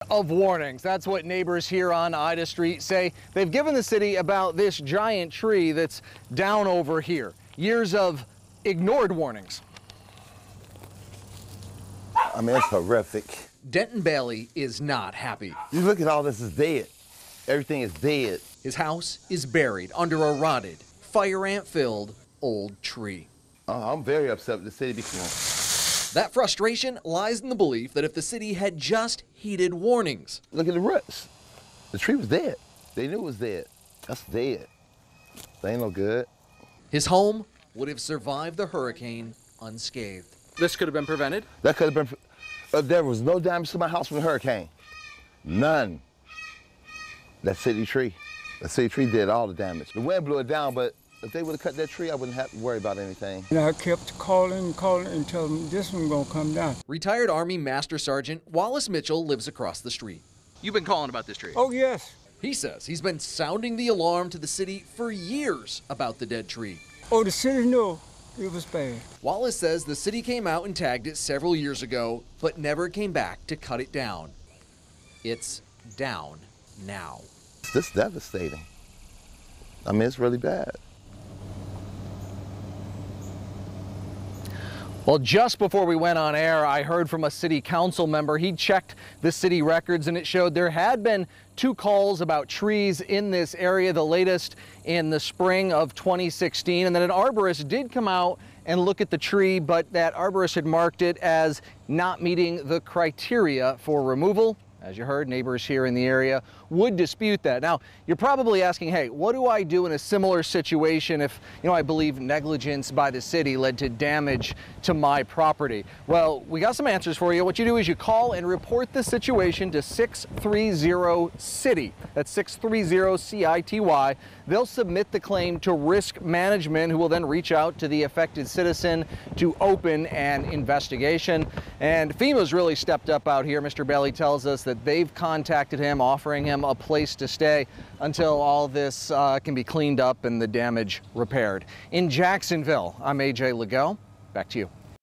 of warnings. That's what neighbors here on Ida Street say. They've given the city about this giant tree that's down over here. Years of ignored warnings. I mean, it's horrific. Denton Bailey is not happy. You look at all this is dead. Everything is dead. His house is buried under a rotted, fire ant-filled old tree. I'm very upset with the city because that frustration lies in the belief that if the city had just heeded warnings. Look at the roots. The tree was dead. They knew it was dead. That's dead. They ain't no good. His home would have survived the hurricane unscathed. This could have been prevented? That could have been. There was no damage to my house from the hurricane. None. That city tree did all the damage. The wind blew it down, but if they would have cut that tree, I wouldn't have to worry about anything. And I kept calling until this one gonna come down. Retired Army Master Sergeant Wallace Mitchell lives across the street. You've been calling about this tree? Oh, yes. He says he's been sounding the alarm to the city for years about the dead tree. Oh, the city knew it was bad. Wallace says the city came out and tagged it several years ago, but never came back to cut it down. It's down now. This is devastating. I mean, it's really bad. Well, just before we went on air, I heard from a city council member. He checked the city records and it showed there had been 2 calls about trees in this area, the latest in the spring of 2016, and then an arborist did come out and look at the tree, but that arborist had marked it as not meeting the criteria for removal. As you heard, neighbors here in the area would dispute that. Now, you're probably asking, hey, what do I do in a similar situation if, I believe negligence by the city led to damage to my property? Well, we got some answers for you. What you do is you call and report the situation to 630-CITY. That's 630-CITY. They'll submit the claim to risk management, who will then reach out to the affected citizen to open an investigation. And FEMA's really stepped up out here. Mr. Bailey tells us that they've contacted him, offering him a place to stay until all this can be cleaned up and the damage repaired. In Jacksonville, I'm AJ Legault. Back to you.